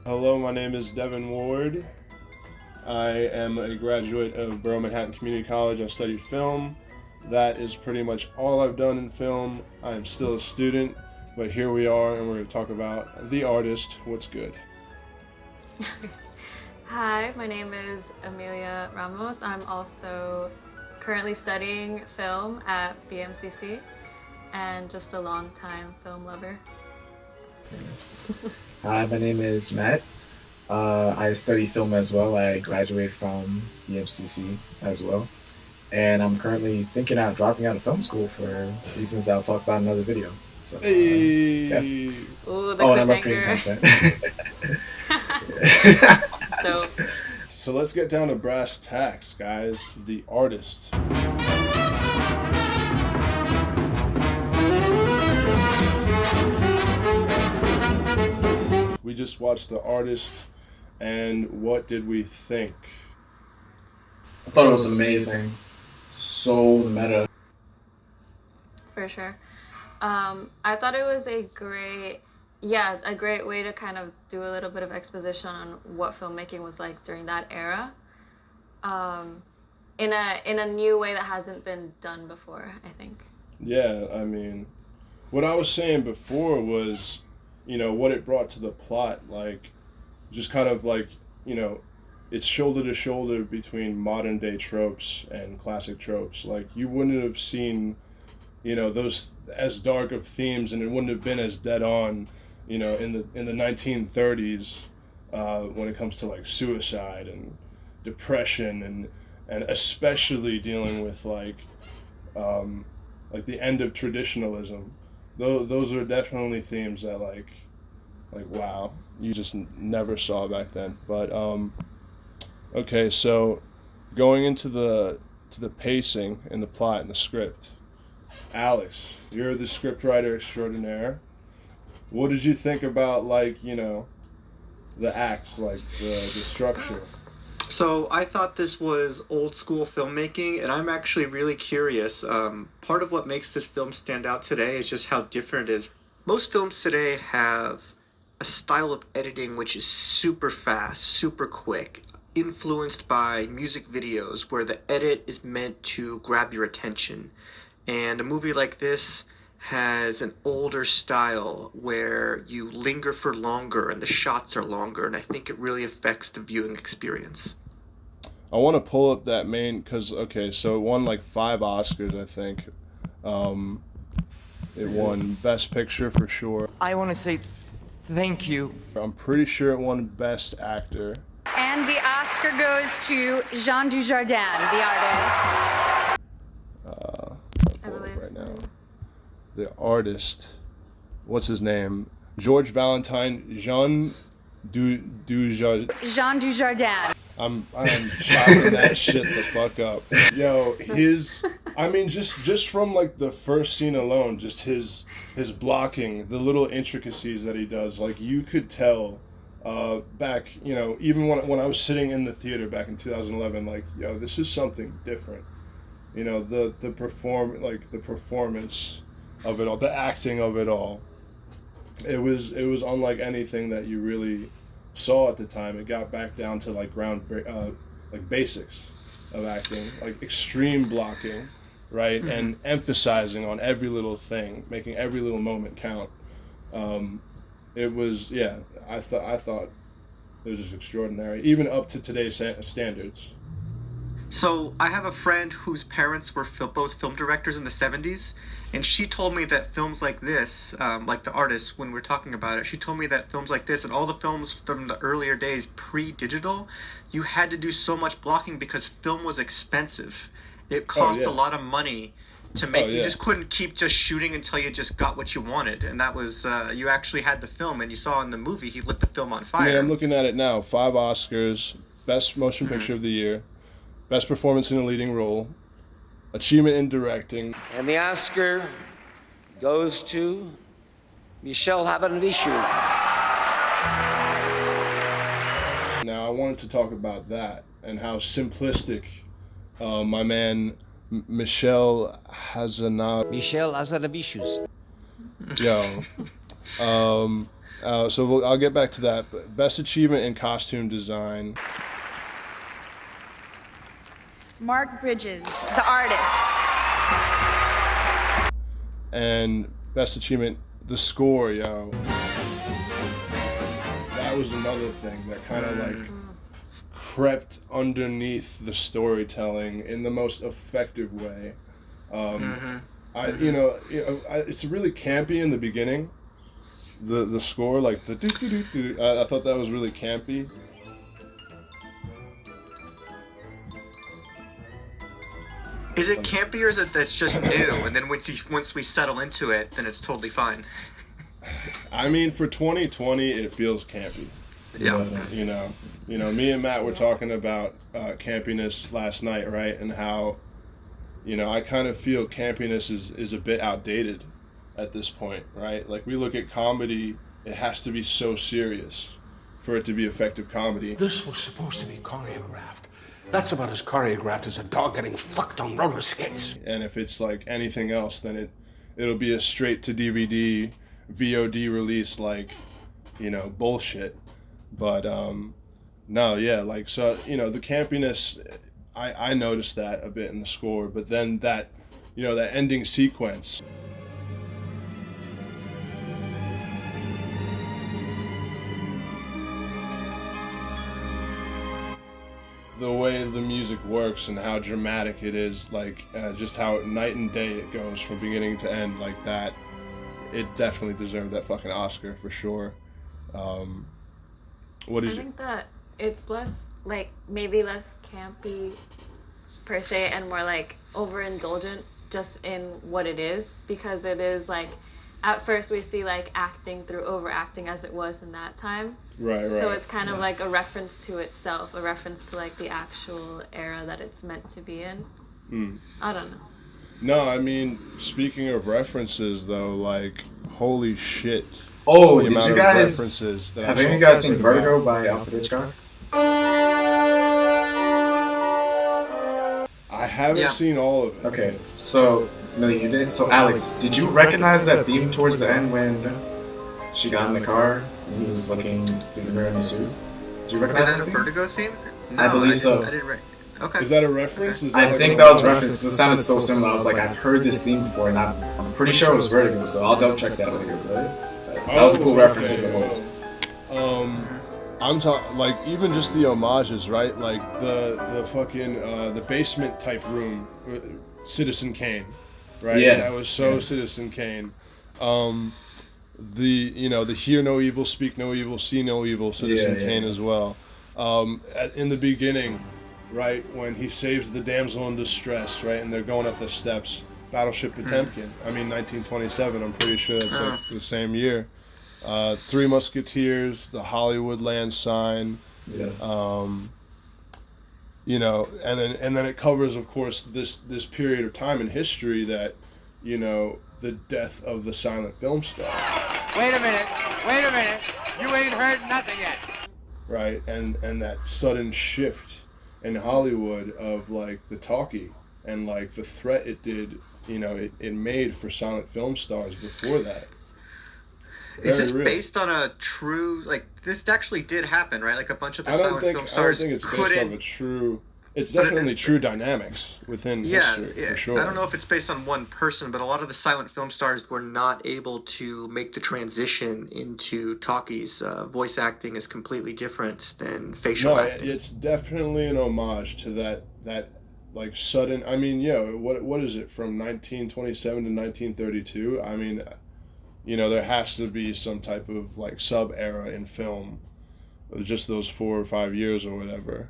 Hello, my name is Devin Ward. I am a graduate of Borough Manhattan Community College. I studied film. That is pretty much all I've done in film. I am still a student, but here we are, and we're going to talk about The Artist. What's good? Hi, my name is Amelia Ramos. I'm also currently studying film at BMCC and just a long-time film lover. Hi, my name is Matt. I study film as well. I graduated from BMCC as well. And I'm currently thinking out dropping out of film school for reasons that I'll talk about in another video. So, yeah. Ooh, the Oh, and I love creating cliffhanger. content. Dope. So let's get down to brass tacks, guys. The Artist. We just watched The Artist, and what did we think? I thought it was amazing. So meta. For sure. I thought it was a great way to kind of do a little bit of exposition on what filmmaking was like during that era, in a new way that hasn't been done before, I think. Yeah, I mean, what I was saying before was, what it brought to the plot, like, just kind of like, it's shoulder to shoulder between modern day tropes and classic tropes. Like, you wouldn't have seen, those as dark of themes, and it wouldn't have been as dead on, in the 1930s, when it comes to like suicide and depression and especially dealing with like the end of traditionalism. Those are definitely themes that like wow, you just never saw back then. But okay, so going into the pacing and the plot and the script. Alex, you're the scriptwriter extraordinaire. What did you think about the acts, like the structure? So I thought this was old school filmmaking, and I'm actually really curious. Part of what makes this film stand out today is just how different it is. Most films today have a style of editing which is super fast, super quick, influenced by music videos where the edit is meant to grab your attention. And a movie like this has an older style where you linger for longer and the shots are longer, and I think it really affects the viewing experience. I want to pull up that because so it won like 5 Oscars, I think. It won Best Picture for sure. I want to say thank you. I'm pretty sure it won Best Actor. And the Oscar goes to Jean Dujardin, the artist. I believe right now. The Artist. What's his name? George Valentine Jean Dujardin. Jean Dujardin. I'm chopping that shit the fuck up. Yo, just from like the first scene alone, just his blocking, the little intricacies that he does, like you could tell back, even when I was sitting in the theater back in 2011, like, yo, this is something different. The performance of it all, the acting of it all. It was unlike anything that you really saw at the time. It got back down to like basics of acting, like extreme blocking, right? Mm-hmm. And emphasizing on every little thing, making every little moment count. It was, I thought it was just extraordinary, even up to today's standards. So I have a friend whose parents were both film directors in the 70s, and she told me that films like this, like The Artist, when we're talking about it, she told me that films like this and all the films from the earlier days pre-digital, you had to do so much blocking because film was expensive. It cost a lot of money to make. You just couldn't keep just shooting until you just got what you wanted, and that was you actually had the film, and you saw in the movie he lit the film on fire. Yeah, I'm looking at it now. 5 Oscars, Best Motion Picture of the Year, Best Performance in a Leading Role, Achievement in Directing. And the Oscar goes to Michel Hazanavicius. Now, I wanted to talk about that and how simplistic my man Michel Hazanavicius. Michel Hazanavicius. Yo, I'll get back to that. But best achievement in costume design. Mark Bridges, the artist. And best achievement, the score, yo. That was another thing that kind of like crept underneath the storytelling in the most effective way. It's really campy in the beginning. The score, like the do do do do. I thought that was really campy. Is it campy or is it that's just new? And then once we settle into it, then it's totally fine. I mean, for 2020, it feels campy. Yeah. Me and Matt were talking about campiness last night, right? And how, I kind of feel campiness is a bit outdated at this point, right? Like, we look at comedy, it has to be so serious for it to be effective comedy. This was supposed to be choreographed. That's about as choreographed as a dog getting fucked on roller skates. And if it's like anything else, then it'll be a straight to DVD, VOD release, like, bullshit. But no, yeah, like, so, the campiness, I noticed that a bit in the score, but then that ending sequence. The way the music works and how dramatic it is, like, just how night and day it goes from beginning to end, like that, it definitely deserved that fucking Oscar for sure. I think that it's less, like, maybe less campy per se and more like overindulgent just in what it is, because it is like, at first we see like acting through overacting as it was in that time. Right. So it's kind of like a reference to itself, a reference to like the actual era that it's meant to be in. I don't know. No, I mean, speaking of references though, like, holy shit. Oh, did you guys have any of you guys seen Vertigo by Alfred Hitchcock? I haven't seen all of it. Okay, so no, you did. So Alex, did you recognize that theme towards the end when she got in the car and he was looking through the mirror in the suit? Did you recognize Is that that a theme? Vertigo theme? No, I believe so. I didn't. Okay. Is that a reference? Is I think that was referenced. It sounded so similar. I was like, I've heard this theme before, and I'm pretty sure it was Vertigo. So I'll double check that later. But that was a cool reference to the voice. I'm talking, like, even just the homages, right? Like the fucking the basement type room, Citizen Kane, right? Yeah. That was so Citizen Kane. The hear no evil, speak no evil, see no evil, Citizen Kane as well. In the beginning, right, when he saves the damsel in distress, right, and they're going up the steps, Battleship Potemkin. I mean, 1927. I'm pretty sure that's like the same year. Three Musketeers, the Hollywoodland sign. Yeah. And then it covers, of course, this period of time in history that, the death of the silent film star. Wait a minute. You ain't heard nothing yet. Right, and that sudden shift in Hollywood of, like, the talkie and, like, the threat it did, it made for silent film stars before that. Is this based on a true, like, this actually did happen, right? Like, a bunch of the silent film I stars don't think it's based off a true... It's definitely true dynamics within history, for sure. I don't know if it's based on one person, but a lot of the silent film stars were not able to make the transition into talkies. Voice acting is completely different than facial acting. It's definitely an homage to that like sudden... I mean, what is it, from 1927 to 1932? I mean, there has to be some type of, like, sub-era in film, just those 4 or 5 years or whatever.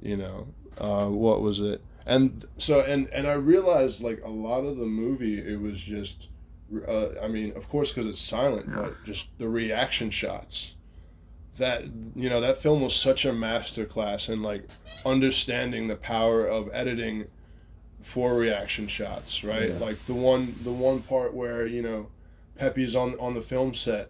What was it? And so, and I realized, like, a lot of the movie, it was just, I mean, of course, because it's silent, but just the reaction shots. That, that film was such a masterclass in, like, understanding the power of editing for reaction shots, right? Yeah. Like the one part where, Pepe's on the film set,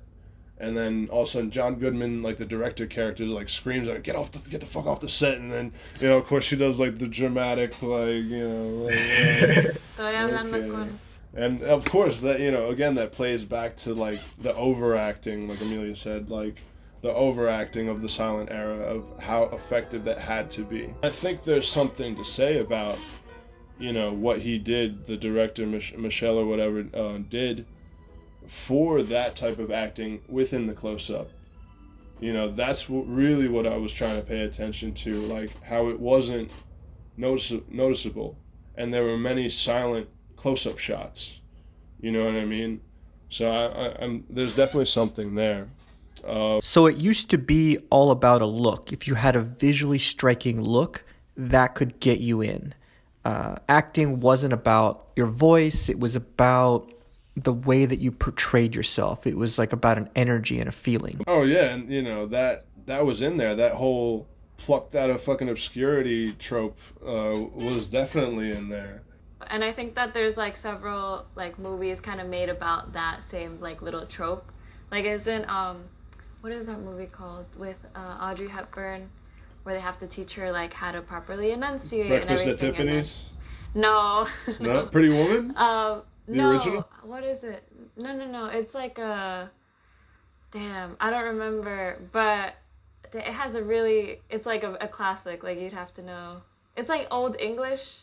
and then all of a sudden John Goodman, like the director character, like screams like, get the fuck off the set, and then of course she does, like, the dramatic, like, Estoy hablando con... And of course that, you know, again, that plays back to like the overacting, like Amelia said, like the overacting of the silent era, of how effective that had to be. I think there's something to say about, you know, what he did, the director Michelle or whatever did for that type of acting within the close-up. You know, that's really what I was trying to pay attention to, like how it wasn't noticeable, and there were many silent close-up shots. You know what I mean? So I'm there's definitely something there. So it used to be all about a look. If you had a visually striking look, that could get you in. Acting wasn't about your voice. It was about the way that you portrayed yourself. It was like about an energy and a feeling. Oh yeah, and you know, that was in there. That whole plucked out of fucking obscurity trope was definitely in there. And I think that there's like several like movies kind of made about that same like little trope. Like isn't what is that movie called with Audrey Hepburn, where they have to teach her like how to properly enunciate Breakfast and at everything. Tiffany's? No. No? Pretty Woman? The no. Original? What is it? No. It's like a... Damn, I don't remember. But it has a really... It's like a classic. Like, you'd have to know. It's like Old English,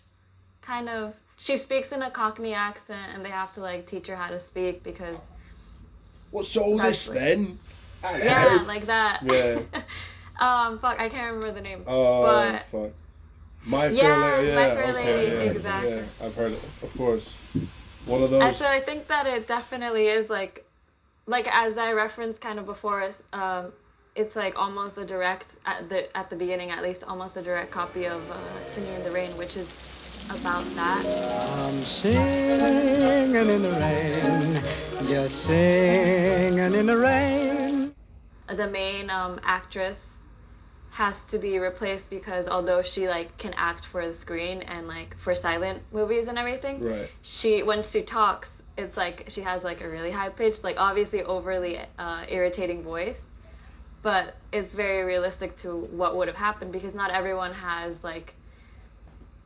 kind of. She speaks in a Cockney accent, and they have to, like, teach her how to speak because... What's all this, then? Yeah, like that. Yeah. Fuck, I can't remember the name. Oh, but... fuck. My Fair Lady, My Fair Lady, yeah, exactly. Yeah, I've heard it, of course. One of those. And so I think that it definitely is like as I referenced kind of before, it's like almost a direct at the beginning, at least almost a direct copy of Singing in the Rain, which is about that. I'm singing in the rain, just singing in the rain. The main actress has to be replaced because although she like can act for the screen and like for silent movies and everything, right, when she talks, it's like she has like a really high pitched, like obviously overly irritating voice, but it's very realistic to what would have happened because not everyone has like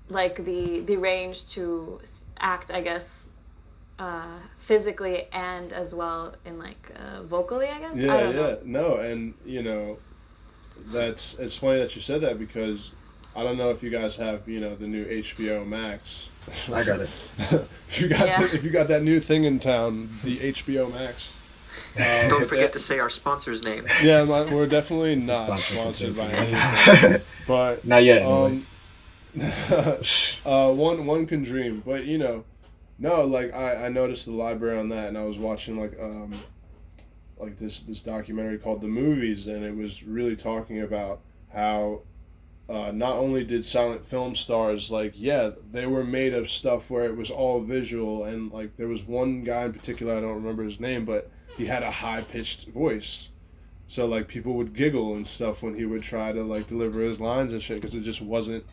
the range to act, I guess, physically and as well in like vocally, I guess. Yeah, I don't know. No, and you know, it's funny that you said that because I don't know if you guys have, you know, the new HBO Max. I got it. if you got that new thing in town, the HBO Max. Don't forget to say our sponsor's name. Yeah, we're definitely not sponsored by anything, but not yet. Anyway. One can dream, but you know, no, like I noticed the library on that, and I was watching like this documentary called The Movies, and it was really talking about how not only did silent film stars, like, yeah, they were made of stuff where it was all visual, and like there was one guy in particular, I don't remember his name, but he had a high-pitched voice, so like people would giggle and stuff when he would try to like deliver his lines and shit, because it just wasn't,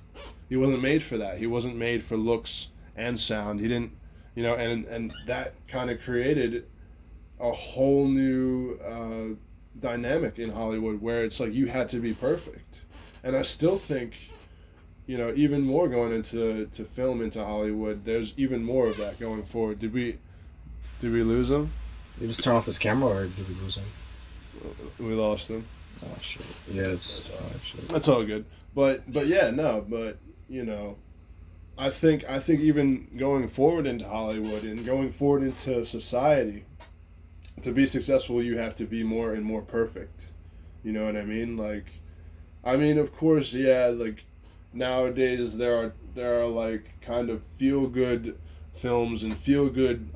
he wasn't made for that. He wasn't made for looks and sound. He didn't, you know, and that kind of created a whole new dynamic in Hollywood where it's like you had to be perfect. And I still think, you know, even more going into film into Hollywood, there's even more of that going forward. Did we lose him? Did you just turn off his camera, or did we lose him? We lost him. Oh shit. Yeah, that's all good. But yeah, no, but you know, I think even going forward into Hollywood and going forward into society, to be successful, you have to be more and more perfect. You know what I mean? Like, I mean, of course, yeah. Like, nowadays there are like kind of feel good films and feel good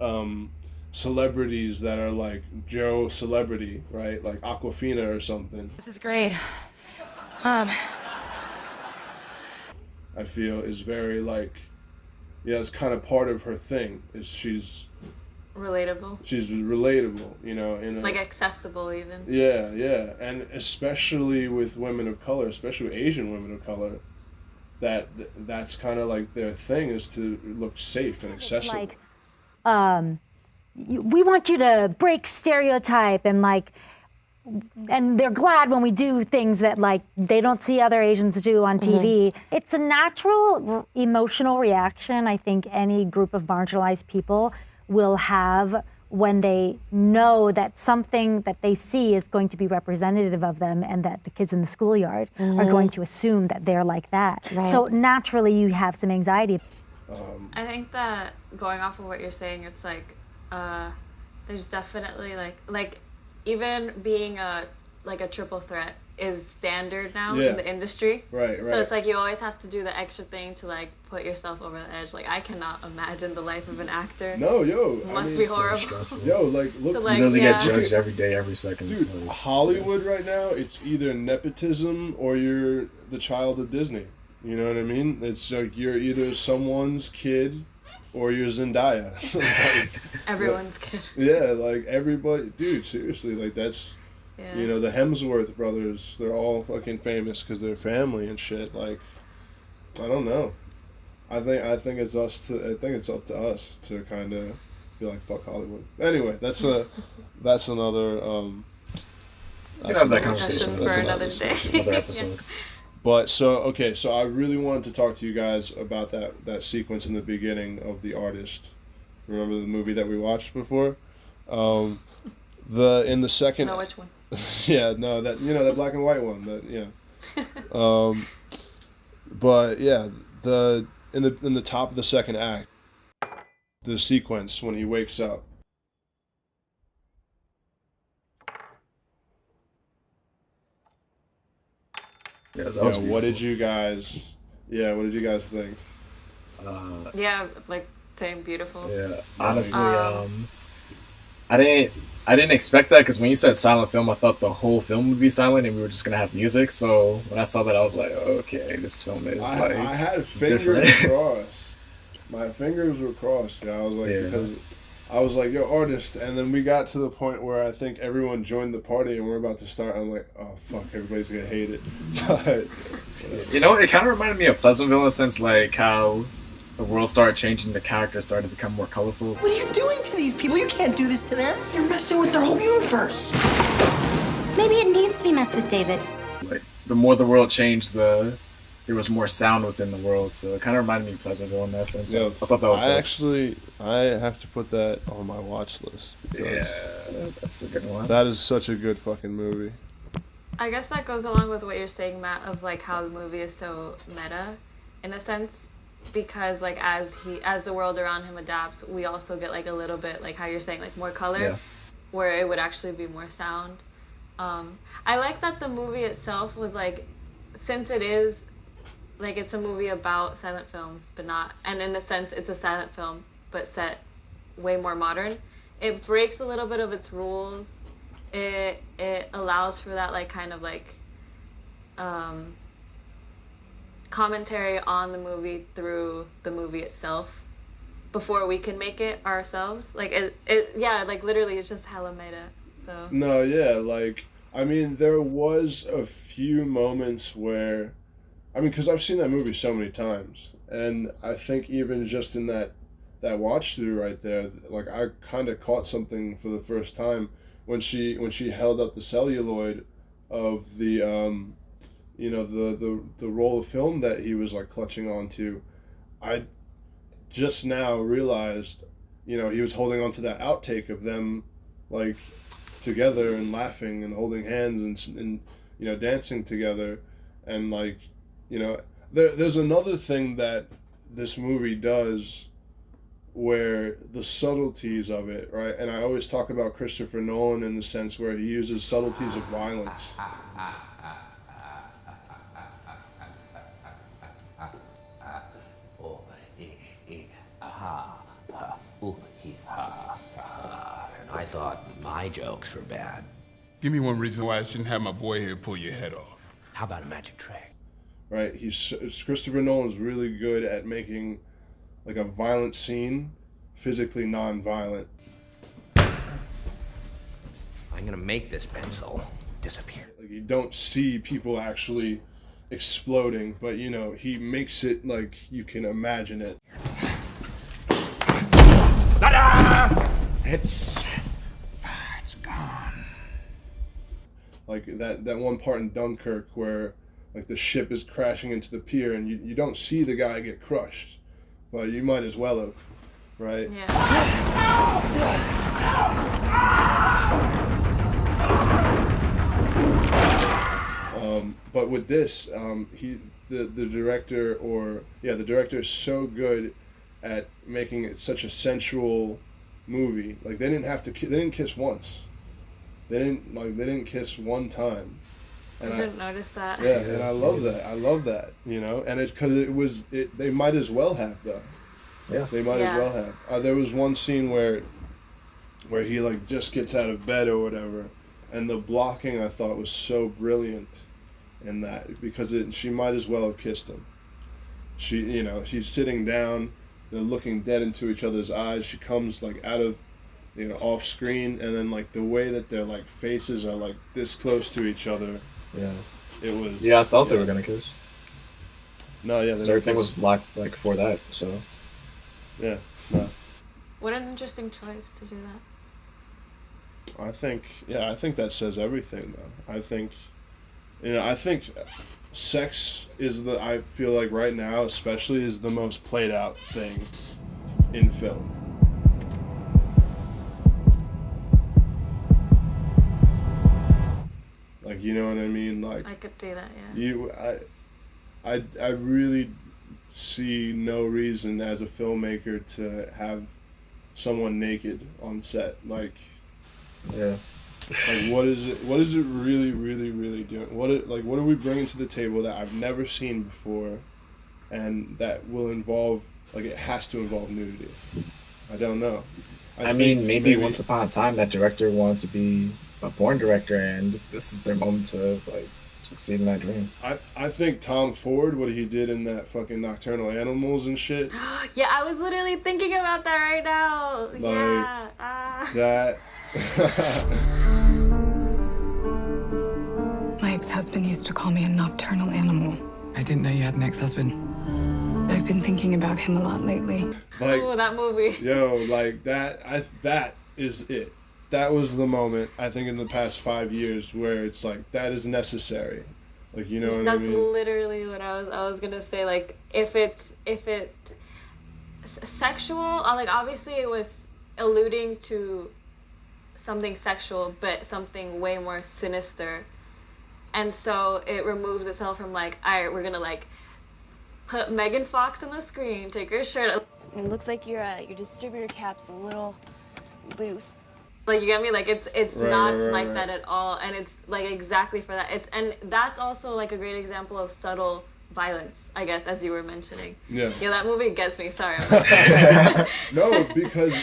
celebrities that are like Joe Celebrity, right? Like Awkwafina or something. This is great. I feel is very like, yeah, it's kind of part of her thing. Is she's relatable. She's relatable, you know, like accessible even. Yeah, and especially with women of color, especially with Asian women of color, that's kind of like their thing, is to look safe and accessible. It's like, we want you to break stereotype and they're glad when we do things that like they don't see other Asians do on TV. Mm-hmm. It's a natural emotional reaction. I think any group of marginalized people will have when they know that something that they see is going to be representative of them, and that the kids in the schoolyard are going to assume that they're like that. Right. So naturally you have some anxiety. I think that going off of what you're saying, it's like there's definitely like even being a triple threat is standard now in the industry. Right. So it's like you always have to do the extra thing to like put yourself over the edge. Like I cannot imagine the life of an actor. No, it must be horrible. So yo, like look, So, you like, literally yeah. get judged every day, every second. dude, So, Hollywood right now, it's either nepotism or you're the child of Disney. You know what I mean? It's like you're either someone's kid or you're Zendaya. Like, Everyone's kid. yeah, like everybody, dude. Seriously, like that's. Yeah. You know, the Hemsworth brothers, they're all fucking famous because they're family and shit. Like, I don't know. I think it's up to us to kind of be like, fuck Hollywood. Anyway, that's another. we can have that conversation for another day. another episode. But so I really wanted to talk to you guys about that sequence in the beginning of The Artist. Remember the movie that we watched before? In the second. No, which one? Yeah, no, that that black and white one. That but yeah, in the top of the second act, the sequence when he wakes up. Yeah, that was What did beautiful. you guys? Yeah, what did you guys think? Yeah, like same beautiful. Yeah, honestly, Um, I didn't expect that because when you said silent film, I thought the whole film would be silent and we were just gonna have music. So when I saw that, I was like, okay, this film is I like had it's fingers different. crossed. My fingers were crossed. Yeah, I was like Yeah. because I was like, yo, Artist, and then we got to the point where I think everyone joined the party and we're about to start. I'm like, oh fuck, everybody's gonna hate it. But You know, it kind of reminded me of Pleasantville in a sense, like how the world started changing, the characters started to become more colorful. What are you doing to these people? You can't do this to them. You're messing with their whole universe. Maybe it needs to be messed with, David. Like the more the world changed, there was more sound within the world. So it kind of reminded me of Pleasantville in that sense. yo, I thought that was dope. I have to put that on my watch list because Yeah, that's a good one. that is such a good fucking movie. I guess that goes along with what you're saying, Matt, of like how the movie is so meta, in a sense, because like as the world around him adapts, we also get like a little bit like how you're saying like more color, Yeah. where it would actually be more sound. I like that the movie itself was like, since it is like it's a movie about silent films, but not, and in a sense it's a silent film but set way more modern. It breaks a little bit of its rules. It allows for that like kind of like commentary on the movie through the movie itself before we can make it ourselves. Like yeah, like literally it's just hella meta. So No, yeah, like I mean, there was a few moments where, I mean, because I've seen that movie so many times, and I think even just in that watch through right there, like I kind of caught something for the first time when she held up the celluloid of the the roll of film that he was like clutching onto. I just now realized, he was holding onto that outtake of them like together and laughing and holding hands and dancing together, and like there's another thing that this movie does where the subtleties of it, right? And I always talk about Christopher Nolan in the sense where he uses subtleties of violence. And I thought my jokes were bad. Give me one reason why I shouldn't have my boy here pull your head off. How about a magic trick? Right? Christopher Nolan's really good at making like a violent scene physically non-violent. I'm gonna make this pencil disappear. Like you don't see people actually exploding, but he makes it like you can imagine it. It's gone. Like that one part in Dunkirk where like the ship is crashing into the pier and you don't see the guy get crushed, but you might as well have. right? Yeah. But with this, the director is so good at making it such a sensual movie. Like they didn't kiss once. They didn't kiss one time. And I didn't notice that. Yeah, and I love that. You know, and it's because they might as well have though. Yeah. They might as well have. There was one scene where he like just gets out of bed or whatever, and the blocking I thought was so brilliant in that, because she might as well have kissed him. She's sitting down, they're looking dead into each other's eyes. She comes like out of, off screen, and then like the way that their like faces are like this close to each other. Yeah. It was. Yeah, I thought they were gonna kiss. No, yeah. Everything was blocked like for that, so. Yeah. No. What an interesting choice to do that. I think that says everything though. I think sex is I feel like right now especially is the most played out thing in film. Like, you know what I mean? Like, I could see that, yeah. I really see no reason as a filmmaker to have someone naked on set. Like, yeah. Like, what is it really, really, really doing? What are we bringing to the table that I've never seen before, and that will involve, like, it has to involve nudity? I don't know. I mean, maybe once upon a time that director wanted to be a porn director, and this is their moment to like succeed in that dream. I think Tom Ford, what he did in that fucking Nocturnal Animals and shit. Yeah, I was literally thinking about that right now. Like, yeah. That. My ex-husband used to call me a nocturnal animal. I didn't know you had an ex-husband. I've been thinking about him a lot lately. Like, oh, that movie. Yo, like that is it. That was the moment, I think, in the past 5 years where it's like, that is necessary. Like, you know what I mean? That's literally what I was gonna say. Like, if it's sexual, like, obviously it was alluding to something sexual, but something way more sinister. And so it removes itself from like, all right, we're gonna like put Megan Fox on the screen, take her shirt up. It looks like your distributor cap's a little loose. Like, you get me? Like, it's Right, not right, like right. that at all, and it's like exactly for that. And that's also like a great example of subtle violence, I guess, as you were mentioning. Yeah. Yeah, that movie gets me. Sorry. No, because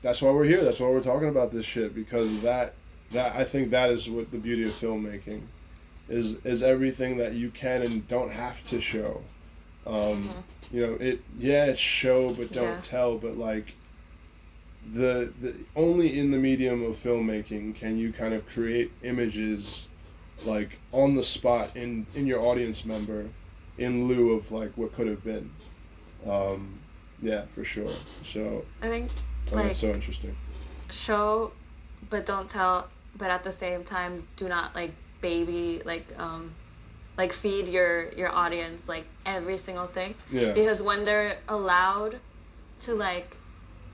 that's why we're here. That's why we're talking about this shit, because that I think that is what the beauty of filmmaking is everything that you can and don't have to show. It's show but don't tell, but like the only in the medium of filmmaking can you kind of create images like on the spot in your audience member in lieu of like what could have been. Yeah, for sure. So I think that's so interesting. Show but don't tell, but at the same time do not like baby like feed your audience like every single thing. Yeah. Because when they're allowed to like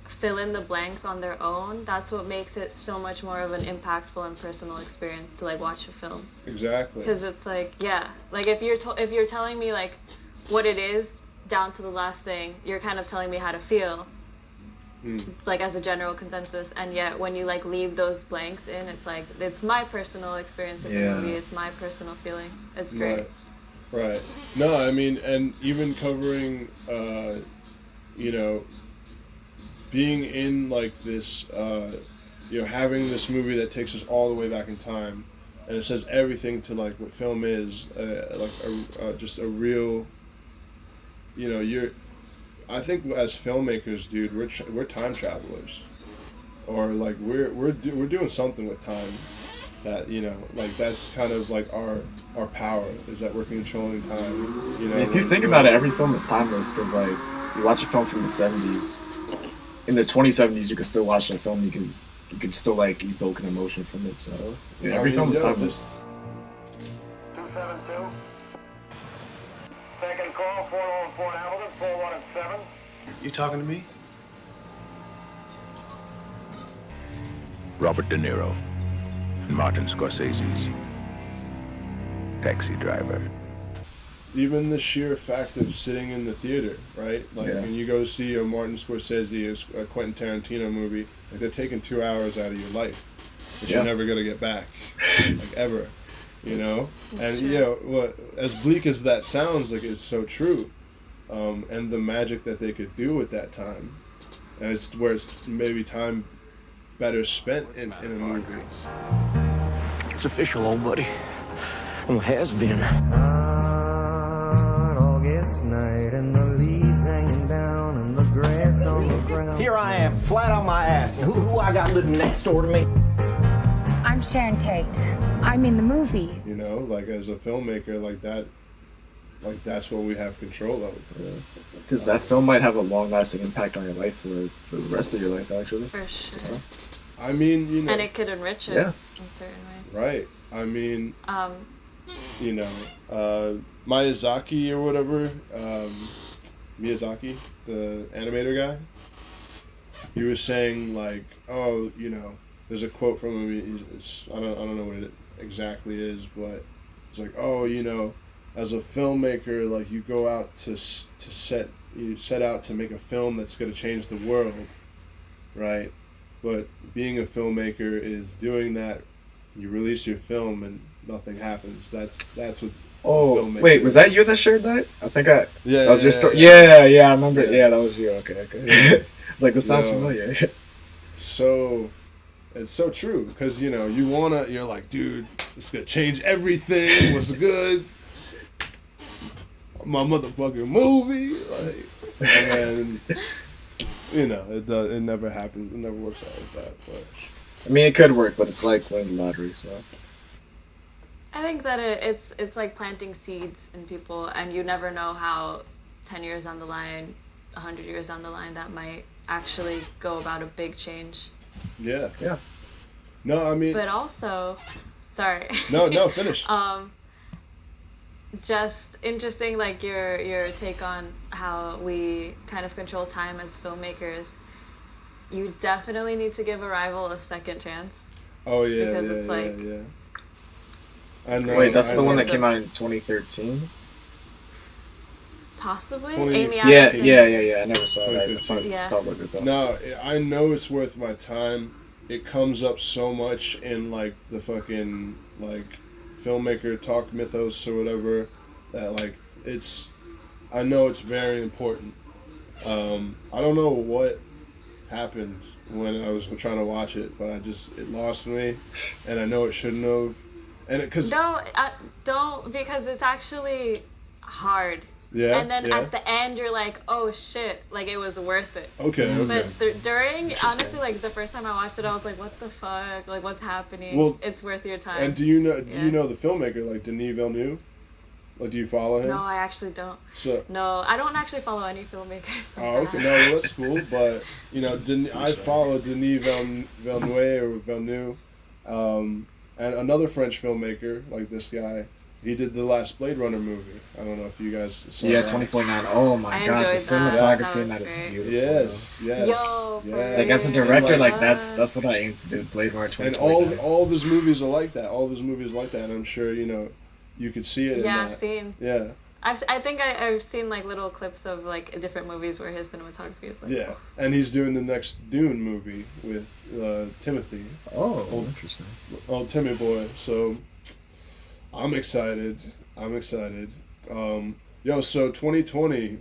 fill in the blanks on their own, that's what makes it so much more of an impactful and personal experience to like watch a film. Exactly. Because it's like, yeah, like if you're telling me like what it is down to the last thing, you're kind of telling me how to feel. Like as a general consensus, and yet when you like leave those blanks in, it's like it's my personal experience with the movie, it's my personal feeling. It's great. Right. No, I mean, and even covering being in like this having this movie that takes us all the way back in time, and it says everything to like what film is, just a real, I think as filmmakers, dude, we're time travelers, or like we're doing something with time, that like that's kind of like our power, is that we're controlling time. If you think about it, every film is timeless, because like you watch a film from the 70s, in the 2070s you could still watch that film, you could still like evoke an emotion from it. So yeah, every film is timeless. 272. Second call, 404 Hamilton, 417. You You talking to me? Robert De Niro and Martin Scorsese's Taxi Driver. Even the sheer fact of sitting in the theater, right? Like when you go see a Martin Scorsese or a Quentin Tarantino movie, like they're taking 2 hours out of your life that you're never gonna get back, like ever, you know. And you know, what as bleak as that sounds, like it's so true, and the magic that they could do at that time, and it's where it's maybe time better spent in a movie. It's official, old buddy. Well, it has been. August night and the leaves hanging down and the grass on the ground. Here I am, flat on my ass. And who I got living next door to me? I'm Sharon Tate. I'm in the movie. You know, like as a filmmaker, like that's what we have control of. Because that film might have a long-lasting impact on your life for the rest of your life, actually. For sure. Yeah. I mean, you know. And it could enrich it in certain ways. Right. I mean, you know, Miyazaki or whatever, Miyazaki, the animator guy, he was saying like, oh, you know, there's a quote from him. I don't know what it exactly is, but it's like, oh, you know, as a filmmaker, like you go out to set out to make a film that's going to change the world, right? But being a filmmaker is doing that. You release your film and nothing happens. That's what. Oh wait, was that you that shared that? I think that was your story. Yeah, I remember. Yeah, that was you. Okay. It's like this sounds familiar. So, it's so true because you know you're like, dude, it's gonna change everything. What's good? My motherfucking movie, like, and then you know it never happens. It never works out like that. But I mean, it could work, but it's like winning the lottery, so. I think that it's like planting seeds in people, and you never know how 10 years on the line, 100 years on the line, that might actually go about a big change. Yeah. No, I mean. But also, sorry. No, finish. Just interesting, like your take on how we kind of control time as filmmakers. You definitely need to give Arrival a second chance. Oh yeah, because it's like, yeah. I know. Wait, that's the one that came out in 2013. Possibly. 20, Amy yeah. I never saw that. No, I know it's worth my time. It comes up so much in like the fucking like filmmaker talk mythos or whatever that like it's. I know it's very important. I don't know what happened when I was trying to watch it, but it lost me, and I know it shouldn't have. And don't because it's actually hard. Yeah. And then at the end, you're like, oh shit, like it was worth it. Okay. But during, honestly, like the first time I watched it, I was like, what the fuck? Like, what's happening? Well, it's worth your time. And do you know the filmmaker, like Denis Villeneuve? Like, do you follow him? No, I actually don't. No, I don't actually follow any filmmakers. Okay. No, well, that's cool. But, you know, I follow Denis Villeneuve, and another French filmmaker, like this guy. He did the last Blade Runner movie. I don't know if you guys saw that. 2049. Oh my god, the cinematography in that is beautiful. Yes. Yo, like as a director, like that's what I aim to do. Blade Runner 2049. And all of his movies are like that. And I'm sure you could see it. Yeah, I've seen. Yeah. I think I've seen like little clips of like different movies where his cinematography is like. Yeah, and he's doing the next Dune movie with Timothy. Oh, interesting. Old Timmy boy. So. I'm excited. So 2020,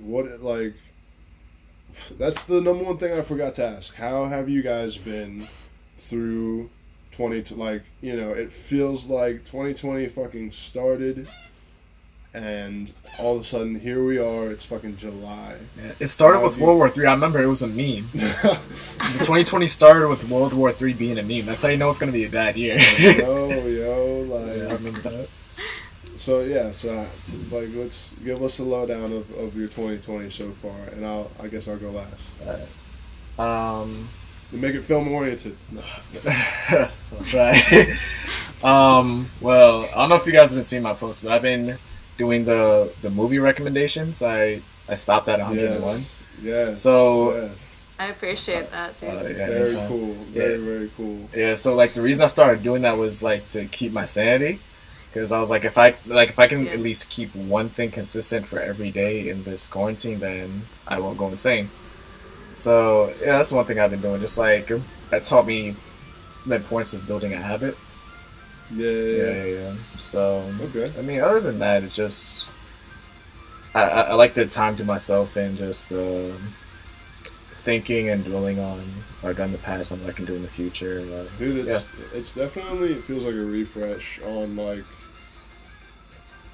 that's the number one thing I forgot to ask. How have you guys been through 2020? Like, it feels like 2020 fucking started and all of a sudden here we are, it's fucking July. Yeah, it started with World War III. I remember it was a meme. 2020 started with World War III being a meme. That's how you know it's going to be a bad year. I remember that. So let's give us a lowdown of your 2020 so far, and I guess I'll go last. You make it film oriented. No. I'll try. Well, I don't know if you guys have been seeing my posts, but I've been doing the movie recommendations. I stopped at 101. So. Yes. I appreciate that, dude. Very cool. Very cool. Yeah. So like the reason I started doing that was like to keep my sanity, because I was like, if I can at least keep one thing consistent for every day in this quarantine, then I won't go insane. So yeah, that's one thing I've been doing. Just like that taught me the importance of building a habit. Yeah. So okay. I mean, other than that, it's just I like the time to myself and just thinking and dwelling on what I've done in the past and what I can do in the future. Dude, it's definitely, it feels like a refresh on like,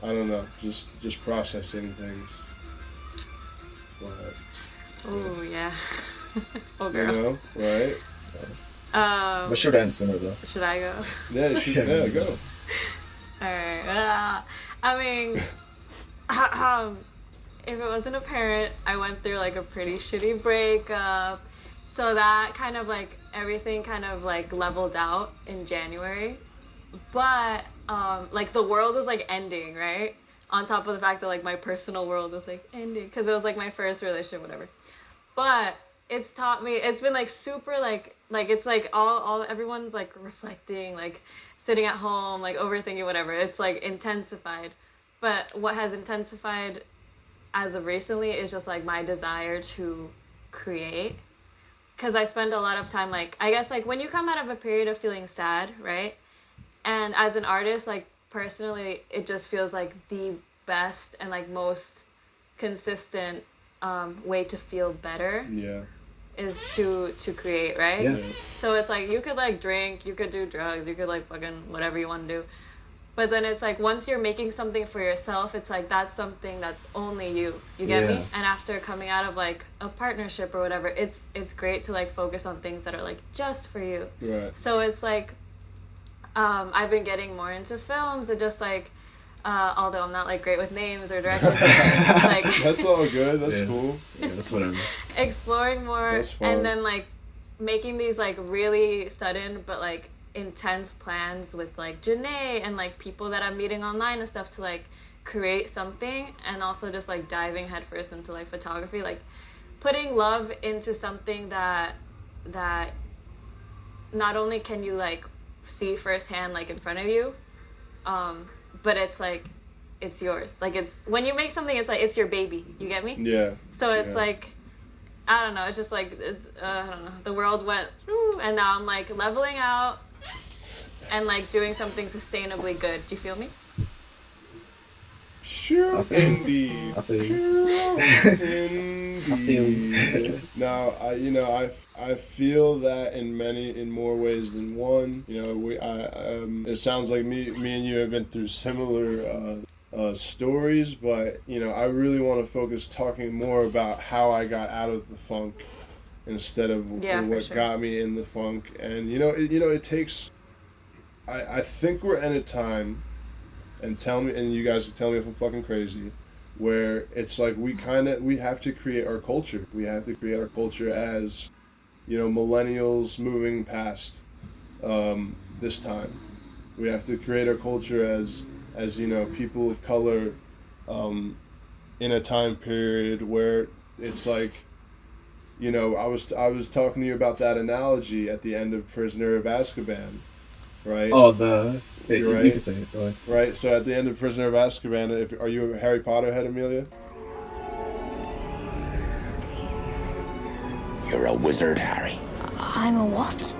I don't know, just processing things. Oh yeah. Oh girl. You know, right? But should end sooner though. Should I go? Yeah, you should. Yeah, go. Alright. I mean, if it wasn't apparent, I went through like a pretty shitty breakup. So that kind of like, everything kind of like leveled out in January. But like the world was like ending, right? On top of the fact that like my personal world was like ending. Because it was like my first relationship, whatever. But it's taught me, it's been like super like it's like all everyone's like reflecting, like sitting at home, like overthinking, whatever. It's like intensified. But what has intensified as of recently is just like my desire to create. Because I spend a lot of time, like, I guess like when you come out of a period of feeling sad, right? And as an artist, like personally, it just feels like the best and like most consistent way to feel better. Yeah. Is to create, right? Yeah. So it's like you could like drink, you could do drugs, you could like fucking whatever you want to do. But then it's like once you're making something for yourself, it's like that's something that's only you. You get me? And after coming out of like a partnership or whatever, it's great to like focus on things that are like just for you. Right. So it's like I've been getting more into films and just like although I'm not like great with names or directions, like that's all good. That's cool. Yeah, that's whatever. Exploring more, That's fun. and then like making these like really sudden but like intense plans with like Janae and like people that I'm meeting online and stuff to like create something, and also just like diving headfirst into like photography, like putting love into something that not only can you like see firsthand like in front of you, but it's like it's yours. Like it's when you make something, it's like it's your baby. You get me? Yeah. So it's like I don't know. It's just like I don't know. The world went, and now I'm like leveling out and like doing something sustainably good. Do you feel me? Sure, indeed. I feel you. I feel you. Now, I feel that in more ways than one. You know, it sounds like me and you have been through similar stories, but you know, I really want to focus talking more about how I got out of the funk instead of what got me in the funk. And it takes. I think we're at a time. And you guys tell me if I'm fucking crazy, where it's like we have to create our culture. We have to create our culture as, millennials moving past this time. We have to create our culture as people of color in a time period where it's like, I was talking to you about that analogy at the end of Prisoner of Azkaban, right? Oh, you can say it. Go ahead. Right, so at the end of Prisoner of Azkaban, are you a Harry Potter head, Amelia? You're a wizard, Harry. I'm a what?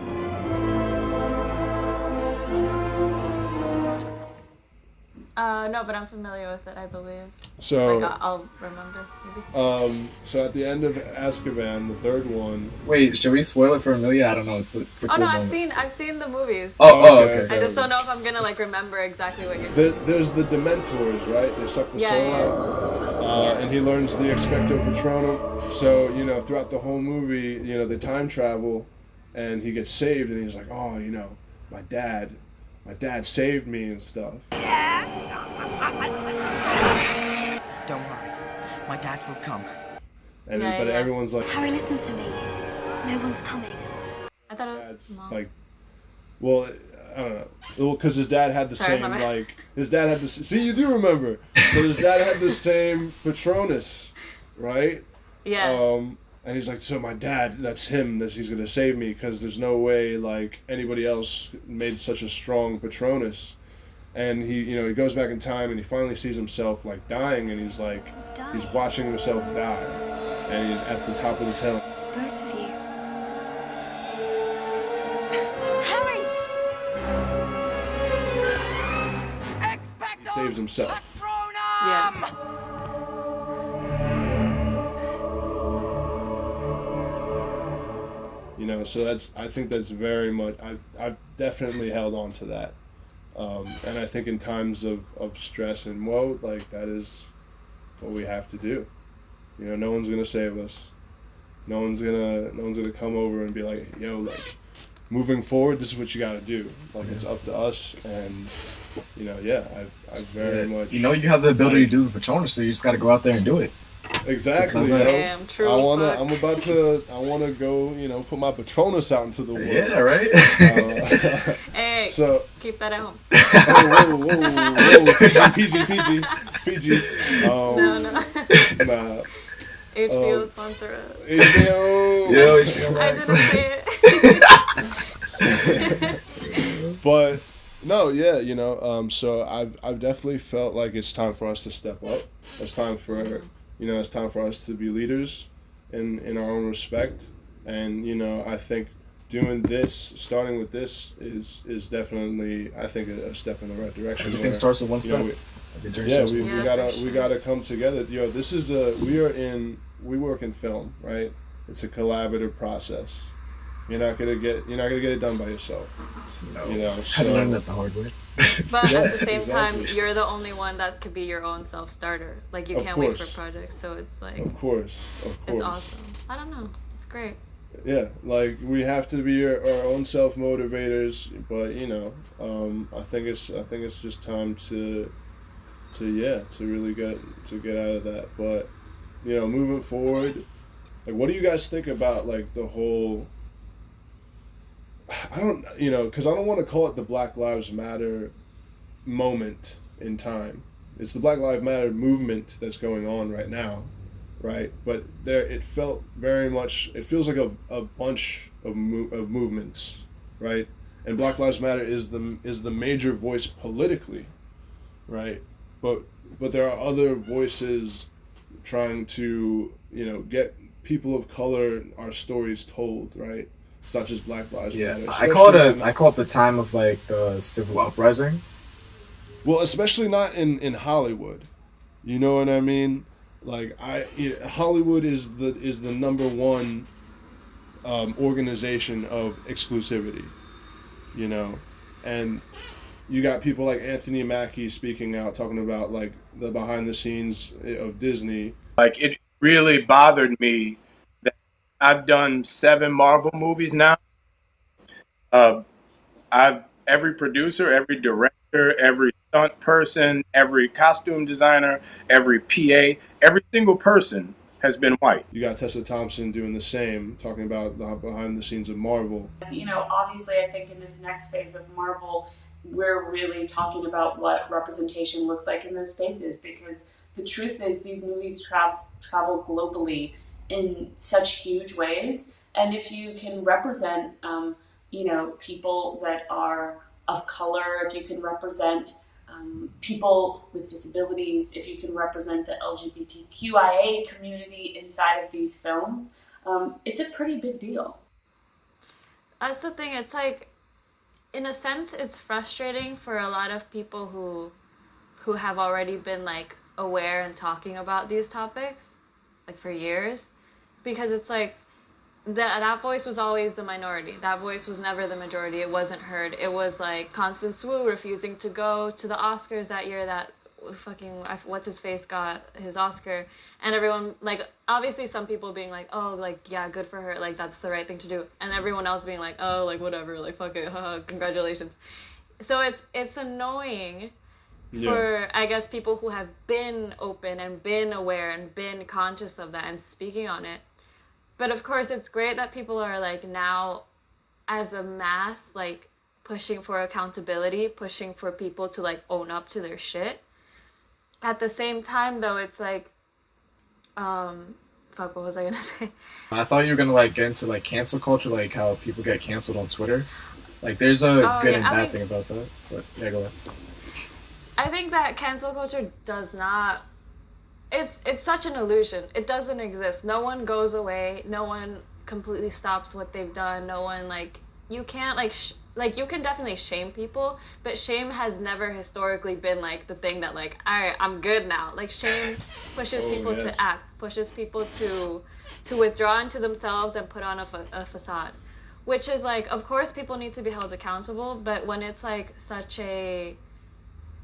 No, but I'm familiar with it, I believe. So like, I'll remember, maybe. So at the end of Azkaban, the third one. Wait, should we spoil it for Amelia? I don't know. It's a cool no, moment. I've seen the movies. Okay. I just don't know if I'm gonna like remember exactly what you're saying. There's the Dementors, right? They suck the soul out. And he learns the Expecto Patronum. So, throughout the whole movie, they time travel and he gets saved and he's like, oh, my dad saved me and stuff. Don't worry, my dad will come. And everyone's like, Harry, listen to me. No one's coming. I thought it was Mom. Like, well, I don't know. Well, because his dad had the same, see, you do remember. So his dad had the same Patronus, right? Yeah. And he's like, so my dad, that's him, he's gonna save me, because there's no way like anybody else made such a strong Patronus. And he goes back in time and he finally sees himself like dying, and he's like, he's watching himself die, and he's at the top of this hill. Both of you. He saves himself. Yeah. So I think that's very much, I've definitely held on to that. And I think in times of stress and woe, like, that is what we have to do. No one's gonna save us. No one's gonna come over and be like, yo, like, moving forward, this is what you gotta do. Like, it's up to us. And I very much. You have the ability to do the Patronus, so you just gotta go out there and do it. Exactly. Damn, true. I wanna go, put my Patronus out into the world. Yeah, right. Hey, so keep that at home. Whoa, PG. No. Nah. HBO sponsor us. HBO. Yo, HBO Max. I didn't say it. But no, yeah, so I've definitely felt like it's time for us to step up. It's time for it's time for us to be leaders in our own respect. And I think starting with this is definitly, I think, a step in the right direction. Everything starts with one step. We gotta come together. We work in film, right? It's a collaborative process. You're not gonna get it done by yourself. No. I learned that the hard way. But at the same time, you're the only one that could be your own self-starter. Like, you can't wait for projects, so it's like... Of course. It's awesome. I don't know. It's great. Yeah, like, we have to be our own self-motivators, but, I think it's just time to really get out of that. But, moving forward, like, what do you guys think about, like, the whole... I don't, because I don't want to call it the Black Lives Matter moment in time. It's the Black Lives Matter movement that's going on right now, right? But it felt very much, it feels like a bunch of movements, right? And Black Lives Matter is the major voice politically, right? But there are other voices trying to, get people of color, our stories told, right? Such as Black Lives Matter. I call it the time of like the civil uprising. Well, especially not in Hollywood. You know what I mean? Like, Hollywood is the number one organization of exclusivity. And you got people like Anthony Mackie speaking out, talking about like the behind the scenes of Disney. Like, it really bothered me that I've done 7 Marvel movies now. Every producer, every director, every stunt person, every costume designer, every PA, every single person has been white. You got Tessa Thompson doing the same, talking about the behind the scenes of Marvel. Obviously, I think in this next phase of Marvel, we're really talking about what representation looks like in those spaces, because the truth is these movies travel globally in such huge ways, and if you can represent people that are of color, if you can represent people with disabilities, if you can represent the LGBTQIA community inside of these films, it's a pretty big deal. That's the thing. It's like, in a sense, it's frustrating for a lot of people who have already been like aware and talking about these topics like for years, because it's like that voice was always the minority. That voice was never the majority. It wasn't heard. It was like Constance Wu refusing to go to the Oscars that year that fucking what's his face got his Oscar, and everyone, like, obviously some people being like, oh, like, yeah, good for her, like, that's the right thing to do, and everyone else being like, oh, like, whatever, like, fuck it, congratulations. So it's annoying for, I guess, people who have been open and been aware and been conscious of that and speaking on it. But of course, it's great that people are like now, as a mass, like pushing for accountability, pushing for people to like own up to their shit. At the same time, though, it's like, Fuck, what was I gonna say? I thought you were gonna like get into like cancel culture, like how people get canceled on Twitter. Like there's a good and bad thing about that. But yeah, go ahead. I think that cancel culture does not. It's such an illusion. It doesn't exist. No one goes away. No one completely stops what they've done. No one like you can't like you can definitely shame people, but shame has never historically been like the thing that like, all right, I'm good now. Like shame pushes people to act, pushes people to withdraw into themselves and put on a facade, which is like, of course people need to be held accountable, but when it's like such a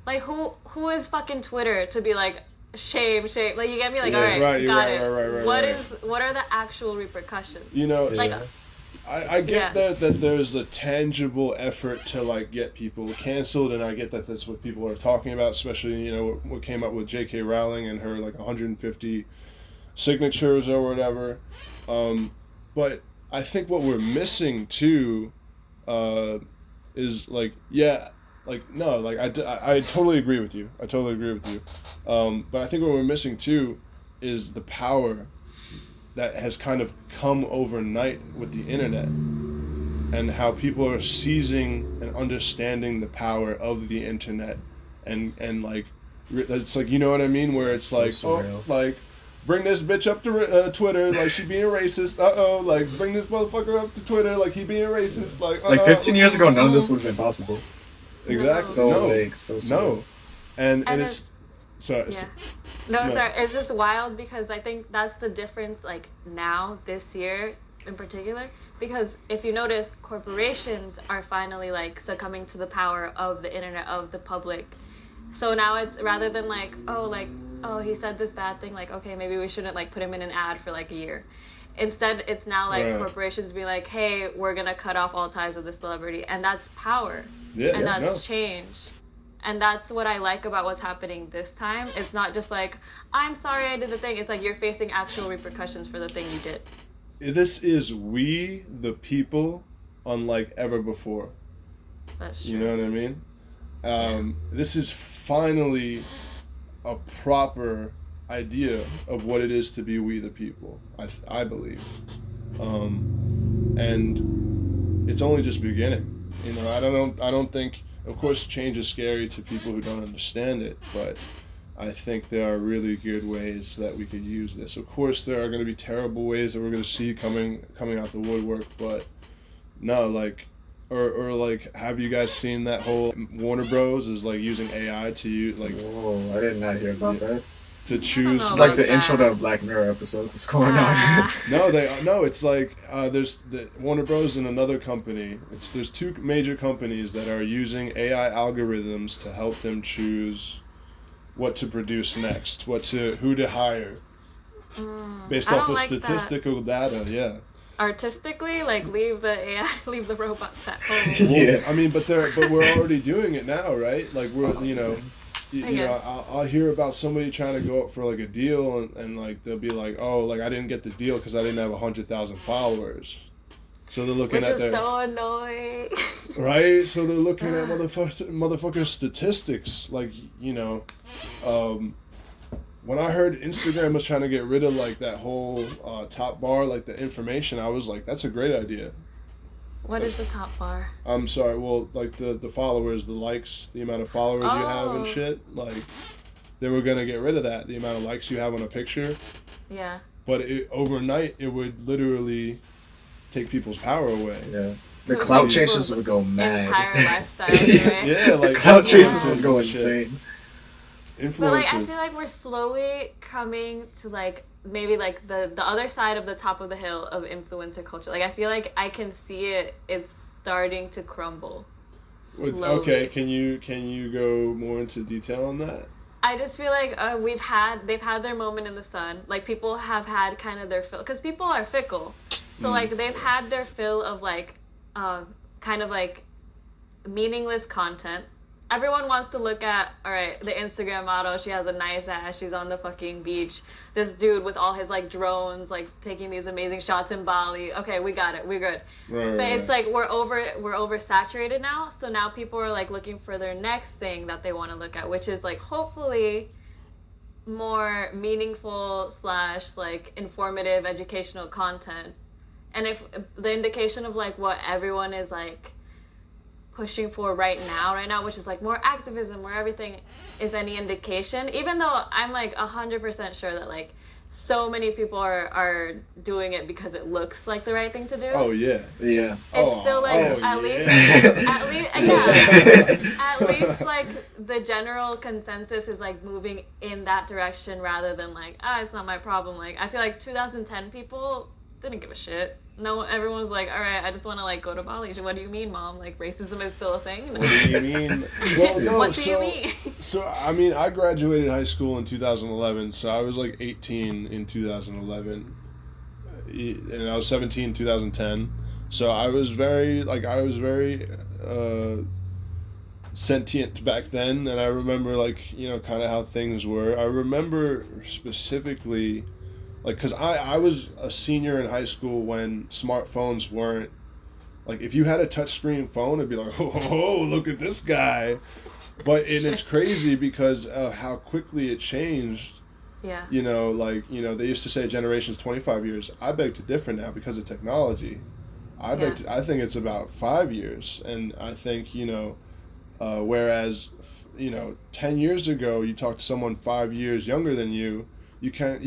like who is fucking Twitter to be like shame like you get me like all right, got it. Right. What are the actual repercussions? You know, like I get that there's a tangible effort to like get people canceled, and I get that that's what people are talking about, especially, you know, what came up with J.K. Rowling and her like 150 signatures or whatever. But I think what we're missing too is like, I totally agree with you. But I think what we're missing too is the power that has kind of come overnight with the internet, and how people are seizing and understanding the power of the internet, and like it's like, you know what I mean, where it's so like surreal. Oh, like bring this bitch up to Twitter like she being racist, like bring this motherfucker up to Twitter like he being racist, like 15 years ago none of this would have been possible. Exactly. So big, so small. No. And it's sorry. Yeah. No, sorry. It's just wild because I think that's the difference, like, now, this year in particular. Because if you notice, corporations are finally, like, succumbing to the power of the internet, of the public. So now it's, rather than, like, oh, he said this bad thing, like, okay, maybe we shouldn't, like, put him in an ad for, like, a year. Instead, it's now, like, corporations be like, hey, we're going to cut off all ties with the celebrity. And that's power. And that's change. And that's what I like about what's happening this time. It's not just like, I'm sorry I did the thing. It's like you're facing actual repercussions for the thing you did. This is we, the people, unlike ever before. That's true. You know what I mean? This is finally a proper idea of what it is to be we, the people, I believe. And it's only just beginning. You know, I don't think... Of course, change is scary to people who don't understand it, but I think there are really good ways that we could use this. Of course, there are going to be terrible ways that we're going to see coming out the woodwork, but no, like, or like, have you guys seen that whole Warner Bros. Is like using AI to use like? Whoa, I did not hear about that. To choose, it's like the intro to a Black Mirror episode. What's going on? No, it's like there's the Warner Bros. And another company. There's two major companies that are using AI algorithms to help them choose what to produce next, who to hire, based off of statistical data. Yeah. Artistically, like leave the AI, leave the robots at home. Yeah, I mean, but we're already doing it now, right? Like we're, you know. You know, I'll hear about somebody trying to go up for like a deal, and like they'll be like, oh, like I didn't get the deal because I didn't have 100,000 followers. So they're looking at their so annoying. Right? So they're looking at motherfucker statistics, like, you know, when I heard Instagram was trying to get rid of like that whole top bar, like the information, I was like, that's a great idea. What is the top bar? I'm sorry, well, like the followers, the likes, the amount of followers you have and shit, like, they were going to get rid of that, the amount of likes you have on a picture. Yeah. But overnight, it would literally take people's power away. Yeah. The clout chasers would go mad. Entire lifestyle, yeah, like clout chasers would go insane. Influencers. But like, I feel like we're slowly coming to like maybe like the other side of the top of the hill of influencer culture. Like I feel like I can see it's starting to crumble. Slowly. Okay, can you go more into detail on that? I just feel like they've had their moment in the sun. Like people have had kind of their fill, because people are fickle. So like they've had their fill of like kind of like meaningless content. Everyone wants to look at, all right, the Instagram model, she has a nice ass, she's on the fucking beach. This dude with all his like drones, like taking these amazing shots in Bali. Okay, we got it, we're good. Right, but it's like we're oversaturated now. So now people are like looking for their next thing that they want to look at, which is like hopefully more meaningful / like informative educational content, and if the indication of like what everyone is like pushing for right now, which is like more activism, where everything is any indication, even though I'm like 100% sure that like so many people are doing it because it looks like the right thing to do. Oh yeah. Yeah. It's still like at least like the general consensus is like moving in that direction rather than like, it's not my problem. Like I feel like 2010 people didn't give a shit. No, everyone was like, all right, I just want to like go to Bali. What do you mean, Mom? Like racism is still a thing? What do you mean? Well, no, what do you mean? So I mean, I graduated high school in 2011, so I was like 18 in 2011, and I was 17 in 2010. So I was very sentient back then, and I remember like kind of how things were. I remember specifically. Like, because I was a senior in high school when smartphones weren't, like, if you had a touchscreen phone, it'd be like, oh, look at this guy. And it's crazy because of how quickly it changed. Yeah. They used to say generation's 25 years. I beg to differ now because of technology. I think it's about 5 years. And I think, whereas, 10 years ago, you talk to someone 5 years younger than you, you can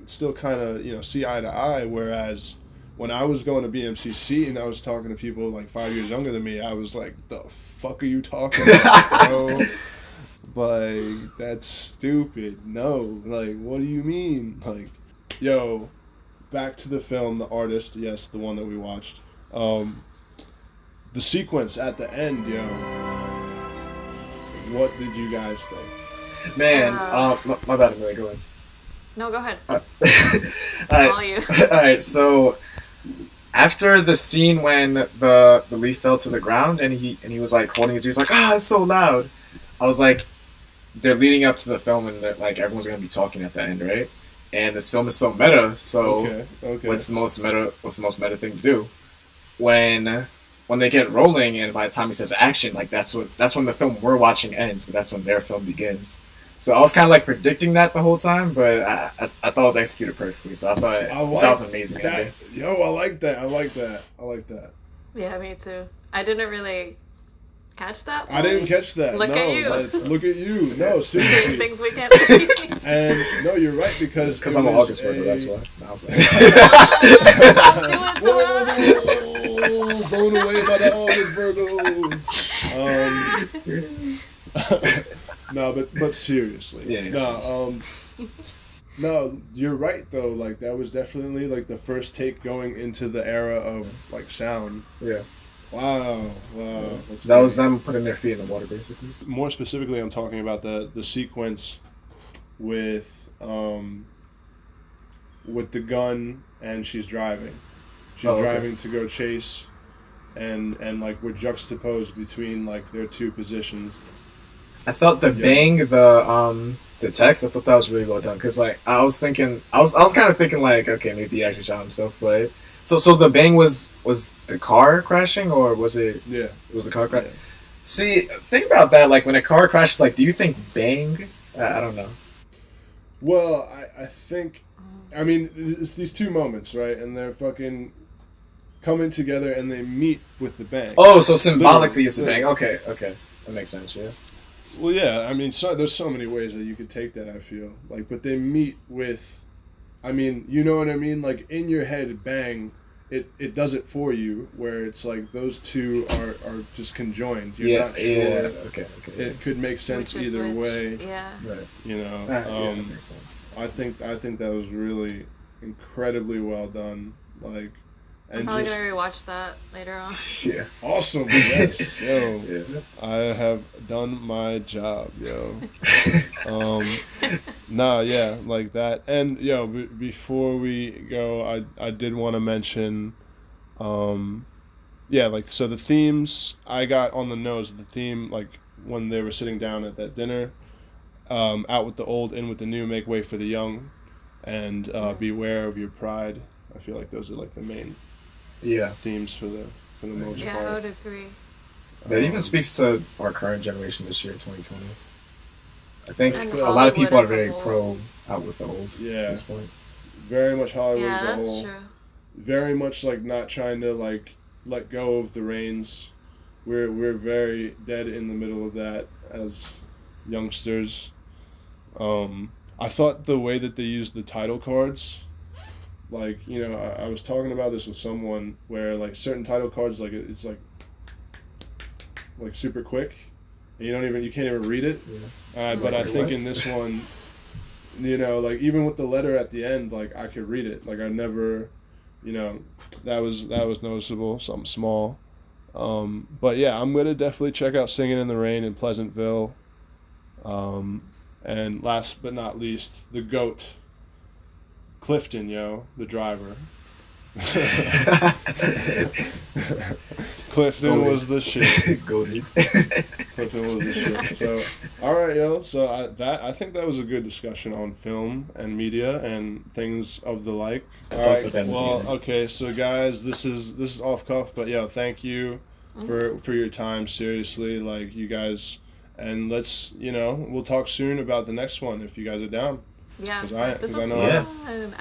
still kind of see eye to eye, whereas when I was going to BMCC and I was talking to people like 5 years younger than me, I was like, the fuck are you talking about, bro? Like, that's stupid. No, like, what do you mean? Like, yo, back to the film, The Artist, yes, the one that we watched. The sequence at the end, yo, what did you guys think? Man, my bad, I'm really going. No, go ahead. All right. All you. All right. So after the scene when the leaf fell to the ground and he was like holding his ears, like, it's so loud. I was like, they're leading up to the film and like everyone's gonna be talking at the end, right? And this film is so meta. So okay. What's the most meta thing to do? When they get rolling and by the time he says action, like that's when the film we're watching ends, but that's when their film begins. So I was kind of like predicting that the whole time, but I thought it was executed perfectly. So I thought that was amazing. Yo, I like that. Yeah, me too. I didn't really catch that one. I didn't catch that. Look at you. Look at you. No, seriously. Things we can't see. And no, you're right because I'm an August Virgo. That's why. Blown away by the August Virgo. No, but seriously. No, you're right though. Like that was definitely like the first take going into the era of like sound. Yeah. Wow. That was them putting their feet in the water, basically. More specifically, I'm talking about the sequence with the gun and she's driving. She's driving to go chase, and like we're juxtaposed between like their two positions. I thought the bang, the text, I thought that was really well done. Cause like I was kind of thinking like, okay, maybe he actually shot himself, but so the bang was the car crashing or was it? Yeah, it was the car crash. Yeah. See, think about that. Like when a car crashes, like, do you think bang? I don't know. Well, I think, I mean, it's these two moments, right? And they're fucking coming together and they meet with the bang. Oh, so symbolically it's the bang. Okay, that makes sense. Yeah. Well, yeah, I mean, there's so many ways that you could take that, I feel. Like, but they meet with, I mean, you know what I mean? Like, in your head, bang, it does it for you, where it's like those two are just conjoined. You're not sure. Yeah, okay. It could make sense either way. Yeah. Right. You know? Yeah, that makes sense. I think that was really incredibly well done. Like, I'm probably gonna rewatch that later on. Yeah. Awesome. Yes. Yo. Yeah. I have done my job, yo. Yeah, like that. And yo, before we go, I did want to mention, like, so the themes I got on the nose. The theme, like when they were sitting down at that dinner, out with the old, in with the new, make way for the young, and beware of your pride. I feel like those are like the main themes for the most part. Yeah, I would agree. That even speaks to our current generation this year, 2020. I think And a lot of people are Hollywood as a very whole. pro Out with the Old Yeah. at this point. Very much Hollywood Yeah, as a that's whole. true. Very much like not trying to like let go of the reins. We're very dead in the middle of that as youngsters. I thought the way that they used the title cards, like, you know, I was talking about this with someone where like certain title cards, like it's like super quick, and you can't even read it. Yeah. But I Like think what? in this one, you know, like even with the letter at the end, like I could read it. Like I never, you know, that was noticeable, something small. But yeah, I'm gonna definitely check out Singing in the Rain in Pleasantville. And last but not least, the GOAT, Clifton, the driver. Clifton was the shit. Goated. Clifton was the shit. So, all right, yo. So I think that was a good discussion on film and media and things of the like. All right. Well, okay. So guys, this is off cuff, but yo, thank you for your time. Seriously, like you guys, and let's we'll talk soon about the next one if you guys are down. Yeah, Because I know. Yeah.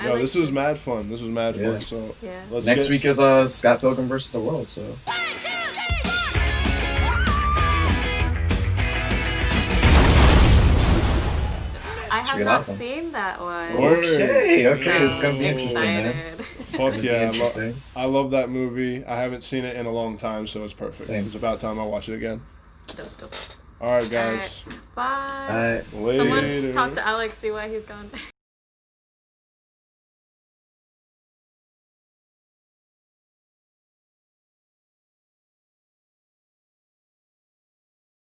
Yo, this was mad fun. This was mad fun. So let's next week is Scott Pilgrim versus the World. So. I have not seen that one. Okay, it's gonna be interesting, man. Fuck yeah, I love that movie. I haven't seen it in a long time, so it's perfect. Same. It's about time I watch it again. All right, guys. Bye. Later. Someone talk to Alex, see why he's gone.